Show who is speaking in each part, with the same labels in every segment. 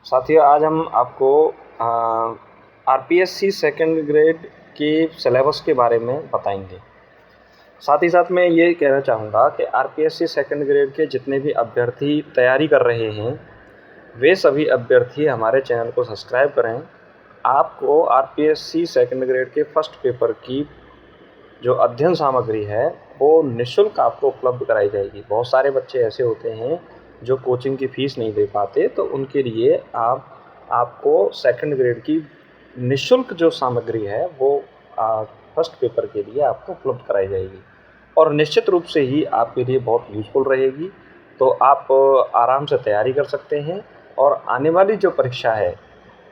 Speaker 1: साथियों, आज हम आपको आरपीएससी सेकंड ग्रेड के सिलेबस के बारे में बताएंगे। साथ ही साथ मैं ये कहना चाहूँगा कि आरपीएससी सेकंड ग्रेड के जितने भी अभ्यर्थी तैयारी कर रहे हैं, वे सभी अभ्यर्थी हमारे चैनल को सब्सक्राइब करें। आपको आरपीएससी सेकंड ग्रेड के फर्स्ट पेपर की जो अध्ययन सामग्री है वो निःशुल्क आपको उपलब्ध कराई जाएगी। बहुत सारे बच्चे ऐसे होते हैं जो कोचिंग की फ़ीस नहीं दे पाते, तो उनके लिए आपको सेकंड ग्रेड की निःशुल्क जो सामग्री है वो फर्स्ट पेपर के लिए आपको उपलब्ध कराई जाएगी और निश्चित रूप से ही आपके लिए बहुत यूज़फुल रहेगी। तो आप आराम से तैयारी कर सकते हैं और आने वाली जो परीक्षा है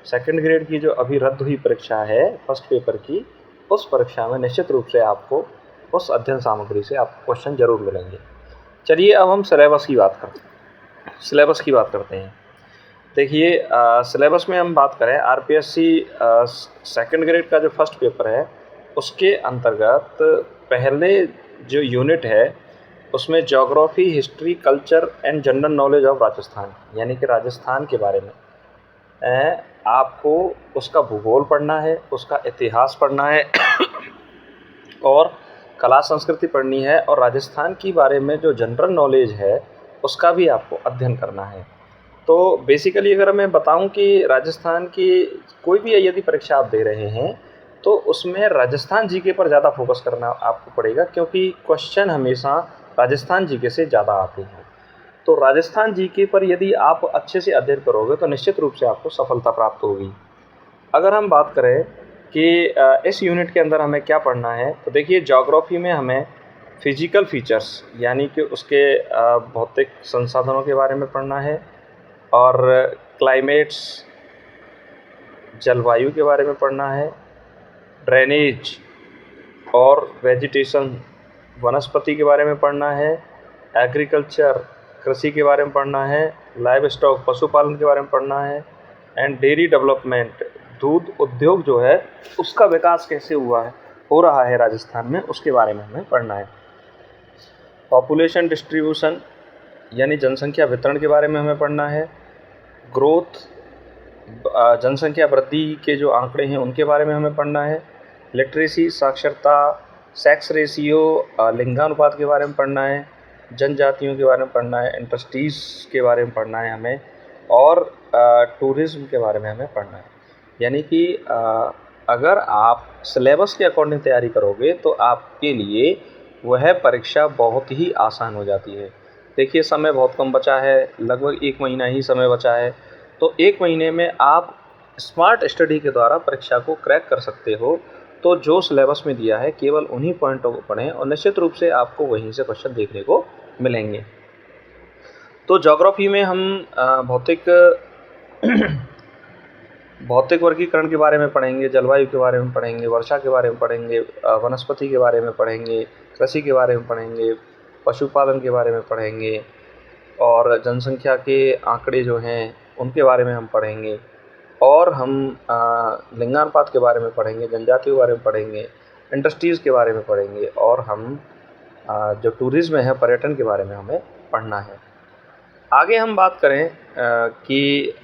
Speaker 1: सेकंड ग्रेड की, जो अभी रद्द हुई परीक्षा है फर्स्ट पेपर की, उस परीक्षा में निश्चित रूप से आपको उस अध्ययन सामग्री से आपको क्वेश्चन ज़रूर मिलेंगे। चलिए अब हम सिलेबस की बात करते हैं। देखिए, सिलेबस में हम बात करें आरपीएससी सेकंड ग्रेड का जो फर्स्ट पेपर है उसके अंतर्गत पहले जो यूनिट है उसमें geography, history, culture and general knowledge of Rajasthan, यानी कि राजस्थान के बारे में आपको उसका भूगोल पढ़ना है, उसका इतिहास पढ़ना है और कला संस्कृति पढ़नी है, और राजस्थान के बारे में जो जनरल नॉलेज है उसका भी आपको अध्ययन करना है। तो बेसिकली अगर मैं बताऊं कि राजस्थान की कोई भी यदि परीक्षा आप दे रहे हैं तो उसमें राजस्थान जीके पर ज़्यादा फोकस करना आपको पड़ेगा, क्योंकि क्वेश्चन हमेशा राजस्थान जीके से ज़्यादा आते हैं। तो राजस्थान जीके पर यदि आप अच्छे से अध्ययन करोगे तो निश्चित रूप से आपको सफलता प्राप्त होगी। अगर हम बात करें कि इस यूनिट के अंदर हमें क्या पढ़ना है, तो देखिए ज्योग्राफी में हमें फिजिकल फीचर्स यानी कि उसके भौतिक संसाधनों के बारे में पढ़ना है, और क्लाइमेट्स, जलवायु के बारे में पढ़ना है, ड्रेनेज और वेजिटेशन, वनस्पति के बारे में पढ़ना है, एग्रीकल्चर, कृषि के बारे में पढ़ना है, लाइव स्टॉक, पशुपालन के बारे में पढ़ना है, एंड डेयरी डेवलपमेंट, दूध उद्योग जो है उसका विकास कैसे हो रहा है राजस्थान में, उसके बारे में हमें पढ़ना है। पॉपुलेशन डिस्ट्रीब्यूशन यानी जनसंख्या वितरण के बारे में हमें पढ़ना है। ग्रोथ, जनसंख्या वृद्धि के जो आंकड़े हैं उनके बारे में हमें पढ़ना है। लिटरेसी, साक्षरता, सेक्स रेशियो, लिंगानुपात के बारे में पढ़ना है। जनजातियों के बारे में पढ़ना है। इंडस्ट्रीज़ के बारे में पढ़ना है हमें, और टूरिज़्म के बारे में हमें पढ़ना है। यानी कि अगर आप सिलेबस के अकॉर्डिंग तैयारी करोगे तो आपके लिए वह परीक्षा बहुत ही आसान हो जाती है। देखिए, समय बहुत कम बचा है, लगभग 1 महीना ही समय बचा है। तो 1 महीने में आप स्मार्ट स्टडी के द्वारा परीक्षा को क्रैक कर सकते हो। तो जो सिलेबस में दिया है केवल उन्हीं पॉइंटों को पढ़ें और निश्चित रूप से आपको वहीं से क्वेश्चन देखने को मिलेंगे। तो ज्योग्राफी में हम भौतिक वर्गीकरण के बारे में पढ़ेंगे, जलवायु के बारे में पढ़ेंगे, वर्षा के बारे में पढ़ेंगे, वनस्पति के बारे में पढ़ेंगे, कृषि के बारे में पढ़ेंगे, पशुपालन के बारे में पढ़ेंगे, और जनसंख्या के आंकड़े जो हैं उनके बारे में हम पढ़ेंगे, और हम लिंगानुपात के बारे में पढ़ेंगे, जनजातियों के बारे में पढ़ेंगे, इंडस्ट्रीज़ के बारे में पढ़ेंगे, और हम जो टूरिज़्म है, पर्यटन के बारे में हमें पढ़ना है। आगे हम बात करें कि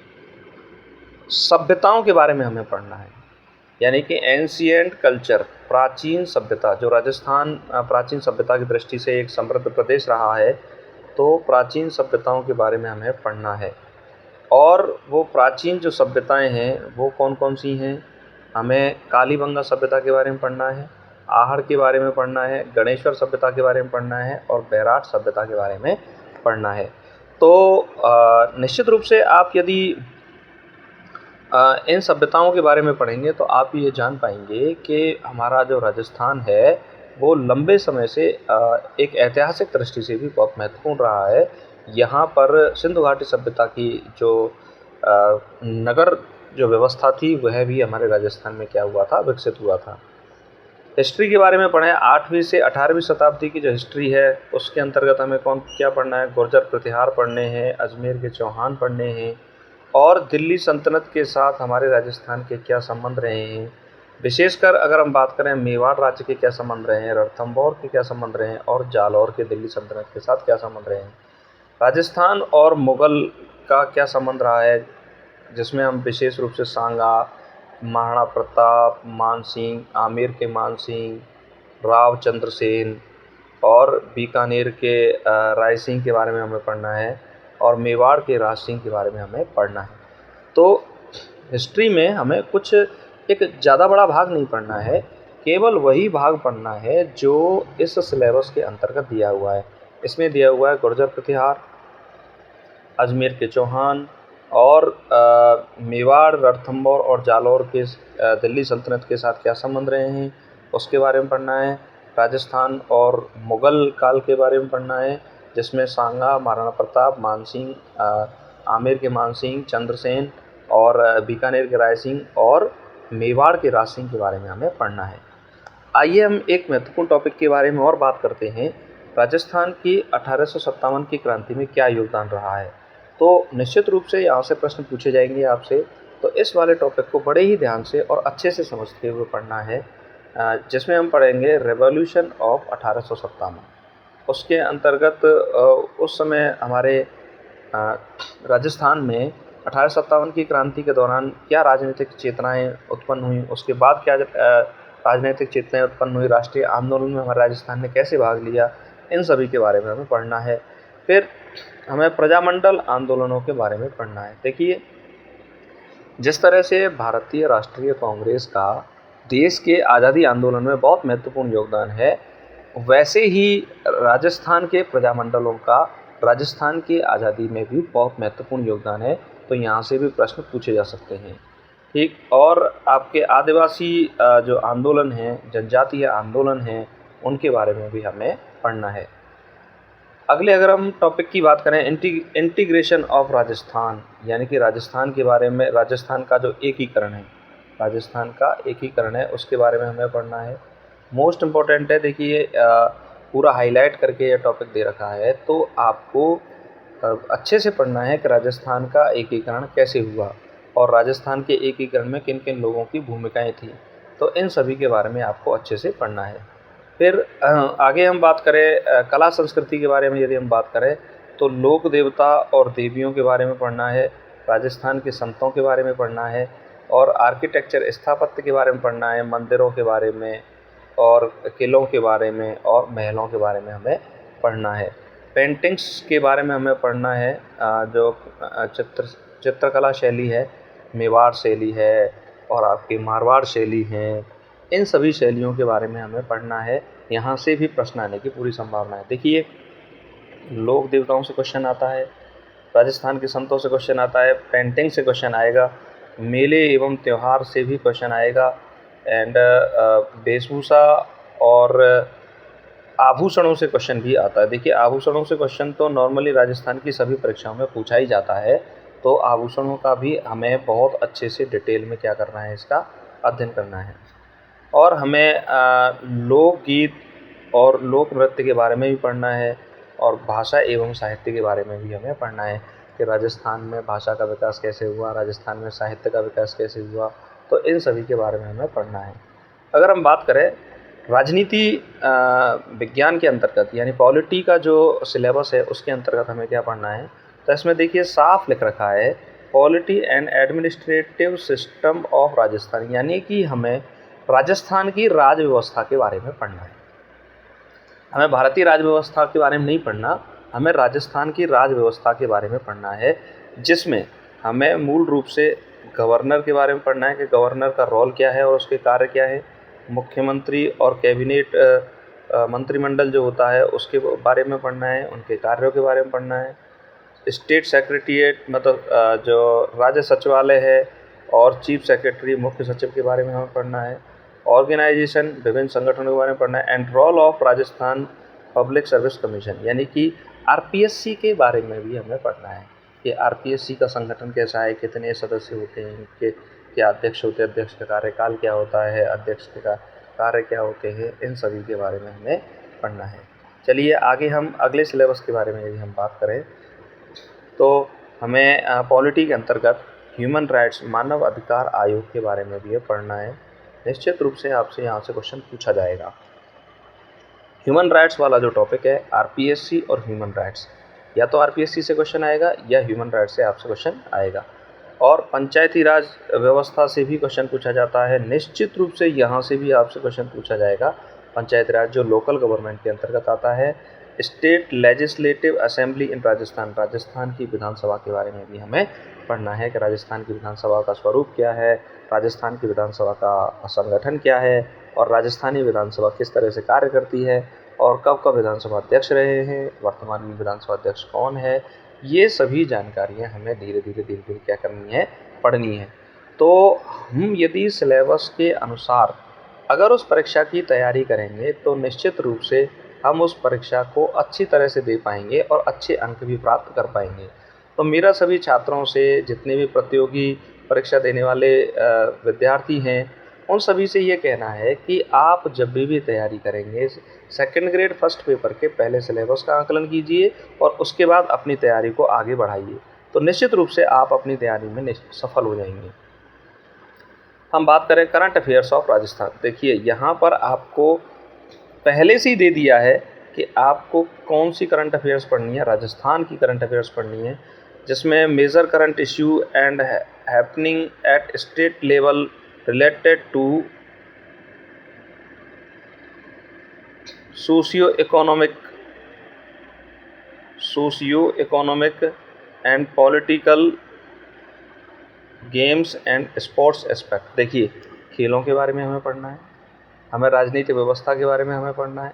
Speaker 1: सभ्यताओं के बारे में हमें पढ़ना है, यानी कि एंशिएंट कल्चर, प्राचीन सभ्यता। जो राजस्थान प्राचीन सभ्यता की दृष्टि से एक समृद्ध प्रदेश रहा है, तो प्राचीन सभ्यताओं के बारे में हमें पढ़ना है। और वो प्राचीन जो सभ्यताएं हैं वो कौन कौन सी हैं? हमें कालीबंगा सभ्यता के बारे में पढ़ना है, आहड़ के बारे में पढ़ना है, गणेश्वर सभ्यता के बारे में पढ़ना है, और बैराट सभ्यता के बारे में पढ़ना है। तो निश्चित रूप से आप यदि इन सभ्यताओं के बारे में पढ़ेंगे तो आप ये जान पाएंगे कि हमारा जो राजस्थान है वो लंबे समय से एक ऐतिहासिक दृष्टि से भी बहुत महत्वपूर्ण रहा है। यहाँ पर सिंधु घाटी सभ्यता की जो नगर जो व्यवस्था थी वह भी हमारे राजस्थान में क्या हुआ था, विकसित हुआ था। हिस्ट्री के बारे में पढ़ें। 8वीं से 18वीं शताब्दी की जो हिस्ट्री है उसके अंतर्गत हमें क्या पढ़ना है? गुर्जर प्रतिहार पढ़ने हैं, अजमेर के चौहान पढ़ने हैं, और दिल्ली सल्तनत के साथ हमारे राजस्थान के क्या संबंध रहे हैं। विशेषकर अगर हम बात करें मेवाड़ राज्य के क्या संबंध रहे हैं, रणथंभौर के क्या संबंध रहे हैं, और जालौर के दिल्ली सल्तनत के साथ क्या संबंध रहे हैं। राजस्थान और मुग़ल का क्या संबंध रहा है, जिसमें हम विशेष रूप से सांगा, महाराणा प्रताप, मान सिंह, आमेर के मान सिंह, राव चंद्रसेन और बीकानेर के राय सिंह के बारे में हमें पढ़ना है और मेवाड़ के राज सिंह के बारे में हमें पढ़ना है। तो हिस्ट्री में हमें कुछ एक ज़्यादा बड़ा भाग नहीं पढ़ना है, केवल वही भाग पढ़ना है जो इस सिलेबस के अंतर्गत दिया हुआ है। इसमें दिया हुआ है गुर्जर प्रतिहार, अजमेर के चौहान और मेवाड़, रणथंभौर और जालौर के दिल्ली सल्तनत के साथ क्या संबंध रहे हैं उसके बारे में पढ़ना है। राजस्थान और मुग़ल काल के बारे में पढ़ना है, जिसमें सांगा, महाराणा प्रताप, मानसिंह, आमेर के मानसिंह, चंद्रसेन और बीकानेर के राय सिंह और मेवाड़ के राज सिंह के बारे में हमें पढ़ना है। आइए हम एक महत्वपूर्ण टॉपिक के बारे में और बात करते हैं। राजस्थान की 1857 की क्रांति में क्या योगदान रहा है। तो निश्चित रूप से यहाँ से प्रश्न पूछे जाएंगे आपसे, तो इस वाले टॉपिक को बड़े ही ध्यान से और अच्छे से समझते हुए पढ़ना है, जिसमें हम पढ़ेंगे रेवोल्यूशन ऑफ 1857। उसके अंतर्गत उस समय हमारे राजस्थान में 1857 की क्रांति के दौरान क्या राजनीतिक चेतनाएं उत्पन्न हुई, उसके बाद क्या राजनीतिक चेतनाएं उत्पन्न हुई, राष्ट्रीय आंदोलन में हमारे राजस्थान ने कैसे भाग लिया, इन सभी के बारे में हमें पढ़ना है। फिर हमें प्रजामंडल आंदोलनों के बारे में पढ़ना है। देखिए, जिस तरह से भारतीय राष्ट्रीय कांग्रेस का देश के आज़ादी आंदोलन में बहुत महत्वपूर्ण योगदान है, वैसे ही राजस्थान के प्रजामंडलों का राजस्थान की आज़ादी में भी बहुत महत्वपूर्ण योगदान है। तो यहाँ से भी प्रश्न पूछे जा सकते हैं, ठीक। और आपके आदिवासी जो आंदोलन हैं, जनजातीय आंदोलन हैं, उनके बारे में भी हमें पढ़ना है। अगले अगर हम टॉपिक की बात करें, इंटीग्रेशन ऑफ राजस्थान, यानी कि राजस्थान के बारे में, राजस्थान का जो एकीकरण है, राजस्थान का एकीकरण है, उसके बारे में हमें पढ़ना है। मोस्ट इम्पॉर्टेंट है। देखिए, पूरा हाईलाइट करके ये टॉपिक दे रखा है, तो आपको अच्छे से पढ़ना है कि राजस्थान का एकीकरण कैसे हुआ और राजस्थान के एकीकरण में किन किन लोगों की भूमिकाएं थी। तो इन सभी के बारे में आपको अच्छे से पढ़ना है। फिर आगे हम बात करें कला संस्कृति के बारे में, यदि हम बात करें तो लोक देवता और देवियों के बारे में पढ़ना है, राजस्थान के संतों के बारे में पढ़ना है और आर्किटेक्चर, स्थापत्य के बारे में पढ़ना है, मंदिरों के बारे में और किलों के बारे में और महलों के बारे में हमें पढ़ना है। पेंटिंग्स के बारे में हमें पढ़ना है, जो चित्रकला शैली है, मेवाड़ शैली है और आपकी मारवाड़ शैली है, इन सभी शैलियों के बारे में हमें पढ़ना है। यहाँ से भी प्रश्न आने की पूरी संभावना है। देखिए, लोक देवताओं से क्वेश्चन आता है, राजस्थान के संतों से क्वेश्चन आता है, पेंटिंग से क्वेश्चन आएगा, मेले एवं त्यौहार से भी क्वेश्चन आएगा, एंड वेशभूषा और आभूषणों से क्वेश्चन भी आता है। देखिए, आभूषणों से क्वेश्चन तो नॉर्मली राजस्थान की सभी परीक्षाओं में पूछा ही जाता है, तो आभूषणों का भी हमें बहुत अच्छे से डिटेल में क्या करना है, इसका अध्ययन करना है। और हमें लोकगीत और लोक नृत्य के बारे में भी पढ़ना है और भाषा एवं साहित्य के बारे में भी हमें पढ़ना है कि राजस्थान में भाषा का विकास कैसे हुआ, राजस्थान में साहित्य का विकास कैसे हुआ, तो इन सभी के बारे में हमें पढ़ना है। अगर हम बात करें राजनीति विज्ञान के अंतर्गत, यानी पॉलिटी का जो सिलेबस है उसके अंतर्गत हमें क्या पढ़ना है, तो इसमें देखिए साफ लिख रखा है polity and administrative system of Rajasthan, यानी कि हमें राजस्थान की राज व्यवस्था के बारे में पढ़ना है। हमें भारतीय राज व्यवस्था के बारे में नहीं पढ़ना, हमें राजस्थान की राज व्यवस्था के बारे में पढ़ना है, जिसमें हमें मूल रूप से गवर्नर के बारे में पढ़ना है कि गवर्नर का रोल क्या है और उसके कार्य क्या है, मुख्यमंत्री और कैबिनेट मंत्रिमंडल जो होता है उसके बारे में पढ़ना है, उनके कार्यों के बारे में पढ़ना है, स्टेट सेक्रेटरीट मतलब जो राज्य सचिवालय है और चीफ सेक्रेटरी, मुख्य सचिव के बारे में हमें पढ़ना है, ऑर्गेनाइजेशन, विभिन्न संगठनों के बारे में पढ़ना है, and role of Rajasthan public service commission, यानी कि आरपीएससी के बारे में भी हमें पढ़ना है कि आरपीएससी का संगठन कैसा है, कितने सदस्य होते हैं, कि क्या अध्यक्ष होते हैं, अध्यक्ष का कार्यकाल क्या होता है, अध्यक्ष का कार्य क्या होते हैं, इन सभी के बारे में हमें पढ़ना है। चलिए आगे हम अगले सिलेबस के बारे में यदि हम बात करें तो हमें पॉलिटी के अंतर्गत ह्यूमन राइट्स, मानव अधिकार आयोग के बारे में भी ये पढ़ना है। निश्चित रूप से आपसे यहाँ से क्वेश्चन पूछा जाएगा। ह्यूमन राइट्स वाला जो टॉपिक है, आरपीएससी और ह्यूमन राइट्स, या तो आरपीएससी से क्वेश्चन आएगा या ह्यूमन राइट्स से आपसे क्वेश्चन आएगा। और पंचायती राज व्यवस्था से भी क्वेश्चन पूछा जाता है। निश्चित रूप से यहाँ से भी आपसे क्वेश्चन पूछा जाएगा। पंचायती राज जो लोकल गवर्नमेंट के अंतर्गत आता है। State legislative assembly in Rajasthan, Rajasthan की विधानसभा के बारे में भी हमें पढ़ना है कि राजस्थान की विधानसभा का स्वरूप क्या है, राजस्थान की विधानसभा का संगठन क्या है, और राजस्थानी विधानसभा किस तरह से कार्य करती है, और कब कब विधानसभा अध्यक्ष रहे हैं, वर्तमान में विधानसभा अध्यक्ष कौन है। ये सभी जानकारियाँ हमें धीरे धीरे क्या करनी है, पढ़नी है। तो हम यदि सिलेबस के अनुसार अगर उस परीक्षा की तैयारी करेंगे तो निश्चित रूप से हम उस परीक्षा को अच्छी तरह से दे पाएंगे और अच्छे अंक भी प्राप्त कर पाएंगे। तो मेरा सभी छात्रों से, जितने भी प्रतियोगी परीक्षा देने वाले विद्यार्थी हैं, उन सभी से ये कहना है कि आप जब भी तैयारी करेंगे, सेकंड ग्रेड फर्स्ट पेपर के पहले सिलेबस का आकलन कीजिए और उसके बाद अपनी तैयारी को आगे बढ़ाइए, तो निश्चित रूप से आप अपनी तैयारी में सफल हो जाएंगे। हम बात करें करंट अफेयर्स ऑफ राजस्थान। देखिए यहाँ पर आपको पहले से ही दे दिया है कि आपको कौन सी करंट अफेयर्स पढ़नी है, राजस्थान की करंट अफेयर्स पढ़नी है, जिसमें major current issue and happening at state level related to socio economic and political games and sports aspect. देखिए खेलों के बारे में हमें पढ़ना है, हमें राजनीतिक व्यवस्था के बारे में हमें पढ़ना है,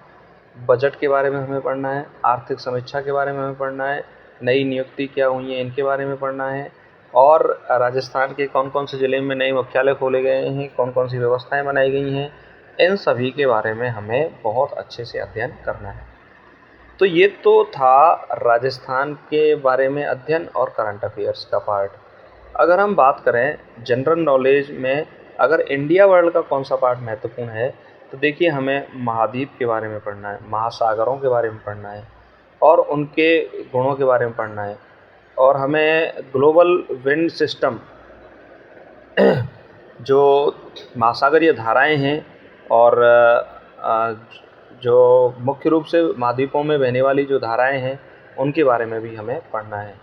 Speaker 1: बजट के बारे में हमें पढ़ना है, आर्थिक समीक्षा के बारे में हमें पढ़ना है, नई नियुक्ति क्या हुई है इनके बारे में पढ़ना है, और राजस्थान के कौन कौन से ज़िले में नए मुख्यालय खोले गए हैं, कौन कौन सी व्यवस्थाएं बनाई गई हैं, इन सभी के बारे में हमें बहुत अच्छे से अध्ययन करना है। तो ये तो था राजस्थान के बारे में अध्ययन और करंट अफेयर्स का पार्ट। अगर हम बात करें जनरल नॉलेज में, अगर इंडिया वर्ल्ड का कौन सा पार्ट महत्वपूर्ण है, तो देखिए हमें महाद्वीप के बारे में पढ़ना है, महासागरों के बारे में पढ़ना है और उनके गुणों के बारे में पढ़ना है, और हमें ग्लोबल विंड सिस्टम जो महासागरीय धाराएं हैं और जो मुख्य रूप से महाद्वीपों में बहने वाली जो धाराएं हैं उनके बारे में भी हमें पढ़ना है।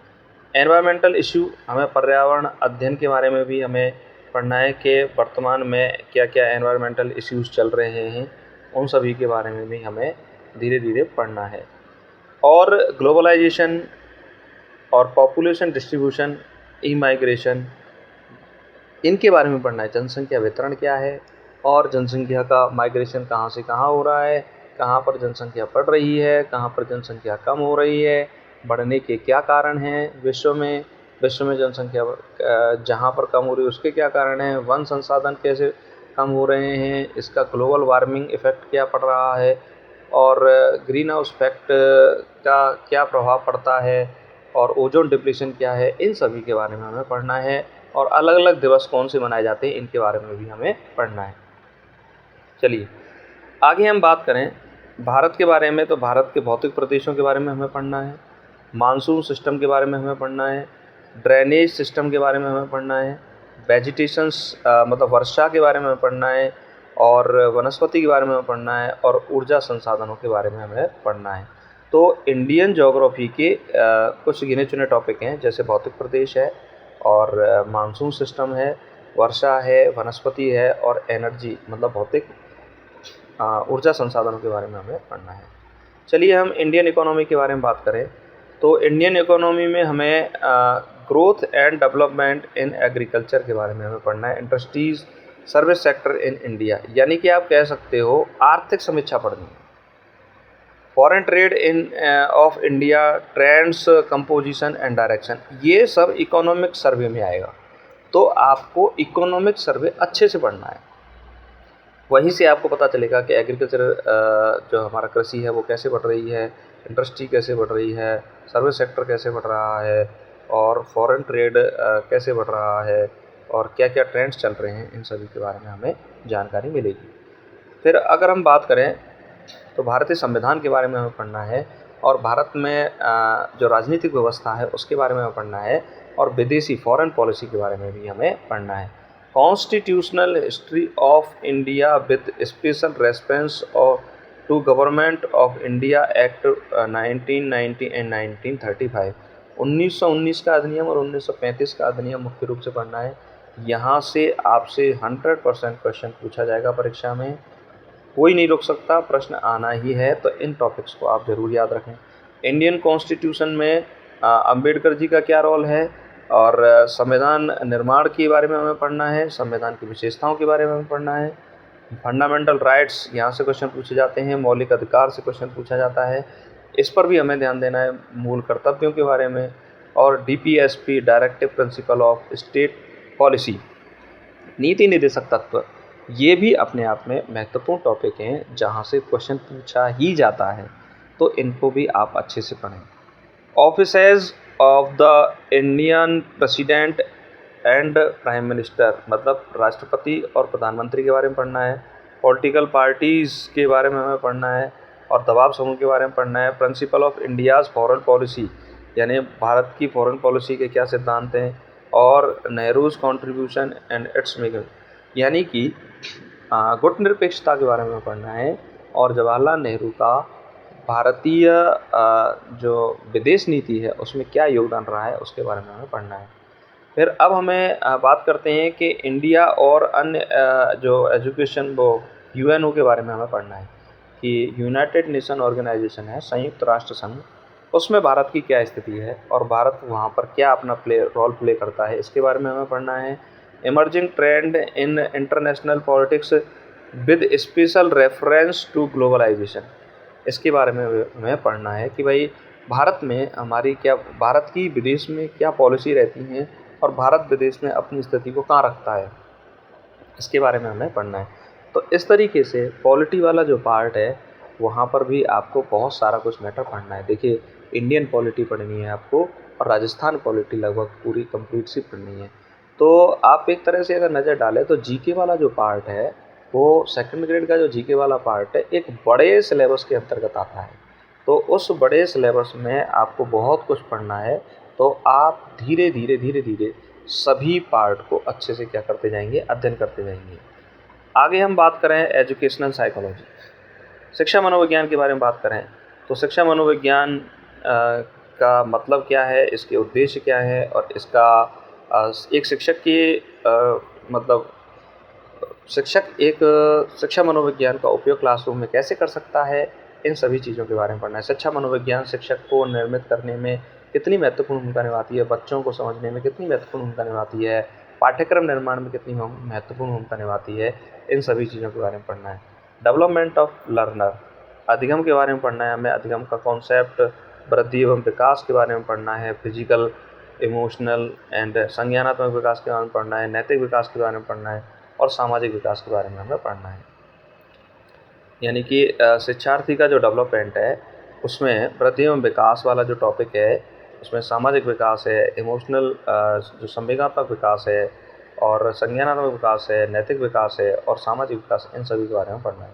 Speaker 1: एनवायरमेंटल इशू, हमें पर्यावरण अध्ययन के बारे में भी हमें पढ़ना है कि वर्तमान में क्या क्या एनवायरमेंटल इश्यूज चल रहे हैं, उन सभी के बारे में भी हमें धीरे धीरे पढ़ना है। और ग्लोबलाइजेशन और पॉपुलेशन डिस्ट्रीब्यूशन, इमाइग्रेशन, इनके बारे में पढ़ना है। जनसंख्या वितरण क्या है और जनसंख्या का माइग्रेशन कहाँ से कहाँ हो रहा है, कहाँ पर जनसंख्या बढ़ रही है, कहाँ पर जनसंख्या कम हो रही है, बढ़ने के क्या कारण हैं विश्व में जनसंख्या जहाँ पर कम हो रही है उसके क्या कारण हैं, वन संसाधन कैसे कम हो रहे हैं, इसका ग्लोबल वार्मिंग इफ़ेक्ट क्या पड़ रहा है, और ग्रीन हाउस इफेक्ट का क्या प्रभाव पड़ता है, और ओजोन डिप्लीशन क्या है, इन सभी के बारे में हमें पढ़ना है। और अलग अलग दिवस कौन से मनाए जाते हैं इनके बारे में भी हमें पढ़ना है। चलिए आगे हम बात करें भारत के बारे में, तो भारत के भौतिक प्रदेशों के बारे में हमें पढ़ना है, मानसून सिस्टम के बारे में हमें पढ़ना है, ड्रेनेज सिस्टम के बारे में हमें पढ़ना है, वेजिटेशंस मतलब वर्षा के बारे में पढ़ना है, और वनस्पति के बारे में पढ़ना है, और ऊर्जा संसाधनों के बारे में हमें पढ़ना है। तो इंडियन ज्योग्राफी के कुछ गिने चुने टॉपिक हैं, जैसे भौतिक प्रदेश है, और मानसून सिस्टम है, वर्षा है, वनस्पति है, और एनर्जी मतलब भौतिक ऊर्जा संसाधनों के बारे में हमें पढ़ना है। चलिए हम इंडियन इकोनॉमी के बारे में बात करें, तो इंडियन इकोनॉमी में हमें growth and development in agriculture के बारे में हमें पढ़ना है, industries service sector in India, यानी कि आप कह सकते हो आर्थिक समीक्षा पढ़नी है, foreign trade in of India, trends, composition and direction, ये सब इकोनॉमिक सर्वे में आएगा। तो आपको इकोनॉमिक सर्वे अच्छे से पढ़ना है, वहीं से आपको पता चलेगा कि एग्रीकल्चर जो हमारा कृषि है वो कैसे बढ़ रही है, इंडस्ट्री कैसे बढ़ रही है, सर्विस सेक्टर कैसे बढ़ रहा है, और फॉरेन ट्रेड कैसे बढ़ रहा है, और क्या क्या ट्रेंड्स चल रहे हैं, इन सभी के बारे में हमें जानकारी मिलेगी। फिर अगर हम बात करें तो भारतीय संविधान के बारे में हमें पढ़ना है, और भारत में जो राजनीतिक व्यवस्था है उसके बारे में हमें पढ़ना है, और विदेशी फॉरेन पॉलिसी के बारे में भी हमें पढ़ना है। Constitutional history of India with special reference to government of India act 1990 and 1935, 1919 का अधिनियम और 1935 का अधिनियम मुख्य रूप से पढ़ना है। यहाँ से आपसे 100% क्वेश्चन पूछा जाएगा परीक्षा में, कोई नहीं रोक सकता, प्रश्न आना ही है, तो इन टॉपिक्स को आप ज़रूर याद रखें। इंडियन कॉन्स्टिट्यूशन में अंबेडकर जी का क्या रोल है, और संविधान निर्माण के बारे में हमें पढ़ना है, संविधान की विशेषताओं के बारे में हमें पढ़ना है, फंडामेंटल राइट्स यहाँ से क्वेश्चन पूछे जाते हैं, मौलिक अधिकार से क्वेश्चन पूछा जाता है, इस पर भी हमें ध्यान देना है, मूल कर्तव्यों के बारे में, और DPSP directive principle of state policy, नीति निर्देशक तत्व, ये भी अपने आप में महत्वपूर्ण टॉपिक हैं जहाँ से क्वेश्चन पूछा ही जाता है, तो इनको भी आप अच्छे से पढ़ें। Offices of the Indian president and prime minister, मतलब राष्ट्रपति और प्रधानमंत्री के बारे में पढ़ना है। पॉलिटिकल पार्टीज़ के बारे में हमें पढ़ना है और दबाव समूह के बारे में पढ़ना है। Principle of India's foreign policy, यानी भारत की फॉरेन पॉलिसी के क्या सिद्धांत हैं, और नेहरूज़ कंट्रीब्यूशन एंड इट्स मेकिंग, यानी कि गुटनिरपेक्षता के बारे में पढ़ना है, और जवाहरलाल नेहरू का भारतीय जो विदेश नीति है उसमें क्या योगदान रहा है उसके बारे में हमें पढ़ना है। फिर अब हमें बात करते हैं कि इंडिया और अन्य जो एजुकेशन वो UNO के बारे में हमें पढ़ना है कि यूनाइटेड नेशन ऑर्गेनाइजेशन है, संयुक्त राष्ट्र संघ, उसमें भारत की क्या स्थिति है और भारत वहाँ पर क्या अपना रोल प्ले करता है, इसके बारे में हमें पढ़ना है। Emerging trend in international politics with special reference to globalization, इसके बारे में हमें पढ़ना है कि भाई भारत में हमारी क्या, भारत की विदेश में क्या पॉलिसी रहती हैं और भारत विदेश में अपनी स्थिति को कहाँ रखता है, इसके बारे में हमें पढ़ना है। तो इस तरीके से पॉलिटी वाला जो पार्ट है वहाँ पर भी आपको बहुत सारा कुछ मैटर पढ़ना है। देखिए, इंडियन पॉलिटी पढ़नी है आपको और राजस्थान पॉलिटी लगभग पूरी कंप्लीट सी पढ़नी है। तो आप एक तरह से अगर नज़र डालें तो जीके वाला जो पार्ट है वो सेकंड ग्रेड का जो जीके वाला पार्ट है एक बड़े सिलेबस के अंतर्गत आता है। तो उस बड़े सिलेबस में आपको बहुत कुछ पढ़ना है, तो आप धीरे धीरे सभी पार्ट को अच्छे से क्या करते जाएंगे, अध्ययन करते जाएंगे। आगे हम बात करें एजुकेशनल साइकोलॉजी, शिक्षा मनोविज्ञान के बारे में बात करें तो शिक्षा मनोविज्ञान का मतलब क्या है, इसके उद्देश्य क्या है, और इसका एक शिक्षक की मतलब शिक्षक एक शिक्षा मनोविज्ञान का उपयोग क्लासरूम में कैसे कर सकता है, इन सभी चीज़ों के बारे में पढ़ना है। शिक्षा मनोविज्ञान शिक्षक को निर्मित करने में कितनी महत्वपूर्ण भूमिका निभाती है, बच्चों को समझने में कितनी महत्वपूर्ण भूमिका निभाती है, पाठ्यक्रम निर्माण में कितनी महत्वपूर्ण भूमिका निभाती है, इन सभी चीज़ों के बारे में पढ़ना है। डेवलपमेंट ऑफ लर्नर, अधिगम के बारे में पढ़ना है हमें, अधिगम का कॉन्सेप्ट, वृद्धि एवं विकास के बारे में पढ़ना है, फिजिकल, इमोशनल एंड संज्ञानात्मक विकास के बारे में पढ़ना है, नैतिक विकास के बारे में पढ़ना है, और सामाजिक विकास के बारे में हमें पढ़ना है। यानी कि शिक्षार्थी का जो डेवलपमेंट है उसमें वृद्धि एवं विकास वाला जो टॉपिक है उसमें सामाजिक विकास है, इमोशनल जो संवेगात्मक विकास है, और संज्ञानात्मक विकास है, नैतिक विकास है, और सामाजिक विकास, इन सभी के बारे में पढ़ना है।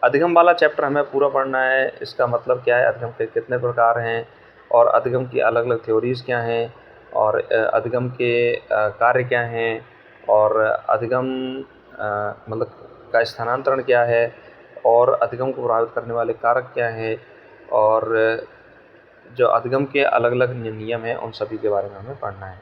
Speaker 1: अधिगम वाला चैप्टर हमें पूरा पढ़ना है, इसका मतलब क्या है, अधिगम के कितने प्रकार हैं, और अधिगम की अलग अलग थ्योरीज़ क्या हैं, और अधिगम के कार्य क्या हैं, और अधिगम मतलब का स्थानांतरण क्या है, और अधिगम को प्रभावित करने वाले कारक क्या हैं, और जो अधिगम के अलग अलग नियम हैं उन सभी के बारे में हमें पढ़ना है।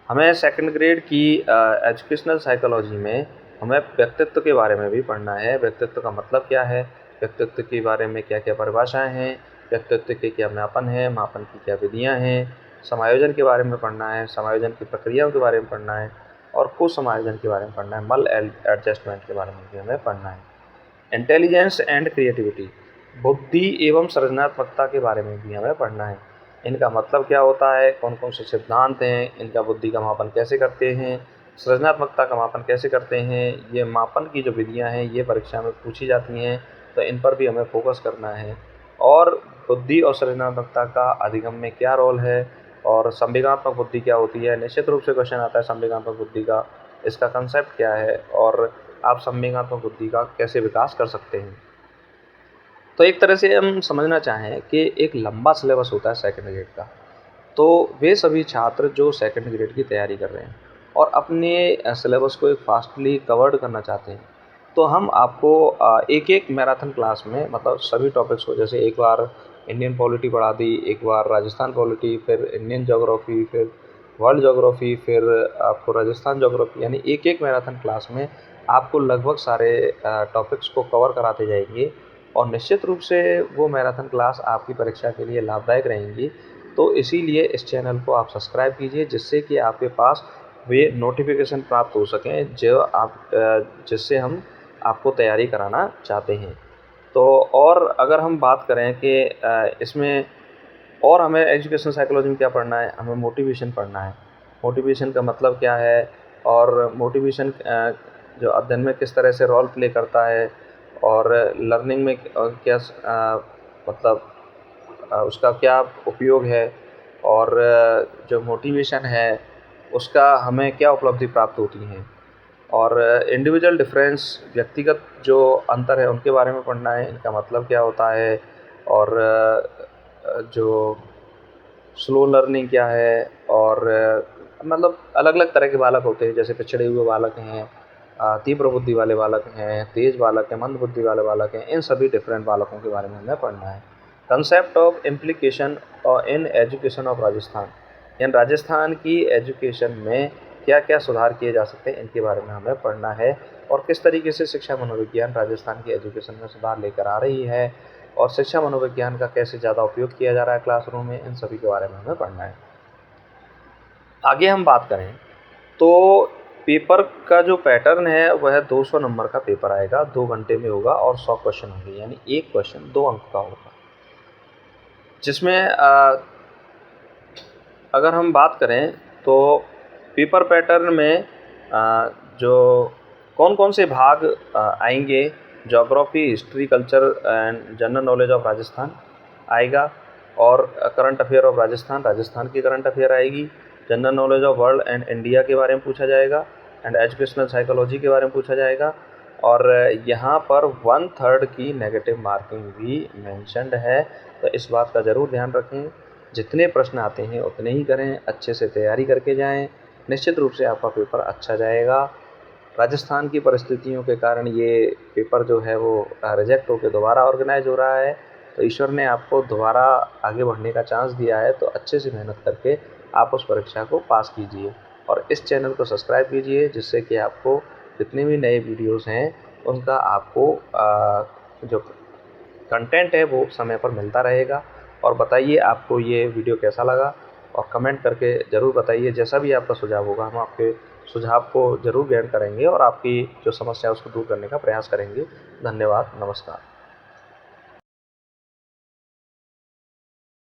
Speaker 1: हमें सेकंड ग्रेड की एजुकेशनल साइकोलॉजी में हमें व्यक्तित्व के बारे में भी पढ़ना है। व्यक्तित्व का मतलब क्या है, व्यक्तित्व के बारे में क्या क्या परिभाषाएं हैं, व्यक्तित्व के क्या मापन है, मापन की क्या विधियां हैं, समायोजन के बारे में पढ़ना है, समायोजन की प्रक्रियाओं के बारे में पढ़ना है, और कुसमायोजन के बारे में पढ़ना है, मल एडजस्टमेंट के बारे में भी हमें पढ़ना है। इंटेलिजेंस एंड क्रिएटिविटी, बुद्धि एवं सृजनात्मकता के बारे में भी हमें पढ़ना है। इनका मतलब क्या होता है, कौन कौन से सिद्धांत हैं, इनका बुद्धि का मापन कैसे करते हैं, सृजनात्मकता का मापन कैसे करते हैं, ये मापन की जो विधियां हैं ये परीक्षा में पूछी जाती हैं, तो इन पर भी हमें फोकस करना है। और बुद्धि और सृजनात्मकता का अधिगम में क्या रोल है, और संवेगात्मक बुद्धि क्या होती है, निश्चित रूप से क्वेश्चन आता है संवेगात्मक बुद्धि का, इसका कंसेप्ट क्या है, और आप संवेगात्मक बुद्धि का कैसे विकास कर सकते हैं। तो एक तरह से हम समझना चाहें कि एक लंबा सिलेबस होता है सेकंड ग्रेड का, तो वे सभी छात्र जो सेकंड ग्रेड की तैयारी कर रहे हैं और अपने सिलेबस को एक फास्टली कवर्ड करना चाहते हैं, तो हम आपको एक एक मैराथन क्लास में मतलब सभी टॉपिक्स को, जैसे एक बार इंडियन पॉलिटी पढ़ा दी, एक बार राजस्थान पॉलिटी, फिर इंडियन ज्योग्राफी, फिर वर्ल्ड ज्योग्राफी, फिर आपको राजस्थान ज्योग्राफी, यानी एक एक मैराथन क्लास में आपको लगभग सारे टॉपिक्स को कवर कराते जाएंगे और निश्चित रूप से वो मैराथन क्लास आपकी परीक्षा के लिए लाभदायक रहेंगी। तो इसीलिए इस चैनल को आप सब्सक्राइब कीजिए, जिससे कि आपके पास वे नोटिफिकेशन प्राप्त हो सकें जो जिससे हम आपको तैयारी कराना चाहते हैं। तो और अगर हम बात करें कि इसमें और हमें एजुकेशन साइकोलॉजी में क्या पढ़ना है, हमें मोटिवेशन पढ़ना है। मोटिवेशन का मतलब क्या है और मोटिवेशन जो अध्ययन में किस तरह से रोल प्ले करता है और लर्निंग में क्या मतलब उसका क्या उपयोग है और जो मोटिवेशन है उसका हमें क्या उपलब्धि प्राप्त होती हैं और इंडिविजुअल डिफरेंस, व्यक्तिगत जो अंतर है उनके बारे में पढ़ना है, इनका मतलब क्या होता है और जो स्लो लर्निंग क्या है और मतलब अलग अलग तरह के बालक होते हैं, जैसे पिछड़े हुए बालक हैं, तीव्र बुद्धि वाले बालक हैं, तेज़ बालक हैं, मंद बुद्धि वाले बालक हैं, इन सभी डिफरेंट बालकों के बारे में हमें पढ़ना है। Concept of implication in education of Rajasthan, यानी राजस्थान की एजुकेशन में क्या क्या सुधार किए जा सकते हैं, इनके बारे में हमें पढ़ना है और किस तरीके से शिक्षा मनोविज्ञान राजस्थान की एजुकेशन में सुधार लेकर आ रही है और शिक्षा मनोविज्ञान का कैसे ज़्यादा उपयोग किया जा रहा है क्लासरूम में, इन सभी के बारे में हमें पढ़ना है। आगे हम बात करें तो पेपर का जो पैटर्न है वह 200 नंबर का पेपर आएगा, 2 घंटे में होगा और 100 क्वेश्चन होंगे, यानी एक क्वेश्चन 2 अंक का होगा। जिसमें अगर हम बात करें तो पेपर पैटर्न में जो कौन कौन से भाग आएंगे, geography, history, culture and general knowledge of Rajasthan आएगा और current affair of Rajasthan, Rajasthan की करंट अफेयर आएगी, general knowledge of world and India के बारे में पूछा जाएगा एंड एजुकेशनल साइकोलॉजी के बारे में पूछा जाएगा और यहाँ पर 1/3 की नेगेटिव मार्किंग भी मेंशन्ड है। तो इस बात का ज़रूर ध्यान रखें, जितने प्रश्न आते हैं उतने ही करें, अच्छे से तैयारी करके जाएं, निश्चित रूप से आपका पेपर अच्छा जाएगा। राजस्थान की परिस्थितियों के कारण ये पेपर जो है वो रिजेक्ट होकर दोबारा ऑर्गेनाइज हो रहा है, तो ईश्वर ने आपको दोबारा आगे बढ़ने का चांस दिया है, तो अच्छे से मेहनत करके आप उस परीक्षा को पास कीजिए और इस चैनल को सब्सक्राइब कीजिए, जिससे कि आपको जितने भी नए वीडियोस हैं उनका आपको जो कंटेंट है वो समय पर मिलता रहेगा। और बताइए आपको ये वीडियो कैसा लगा और कमेंट करके ज़रूर बताइए, जैसा भी आपका सुझाव होगा हम आपके सुझाव को ज़रूर ग्रहण करेंगे और आपकी जो समस्या है उसको दूर करने का प्रयास करेंगे। धन्यवाद, नमस्कार।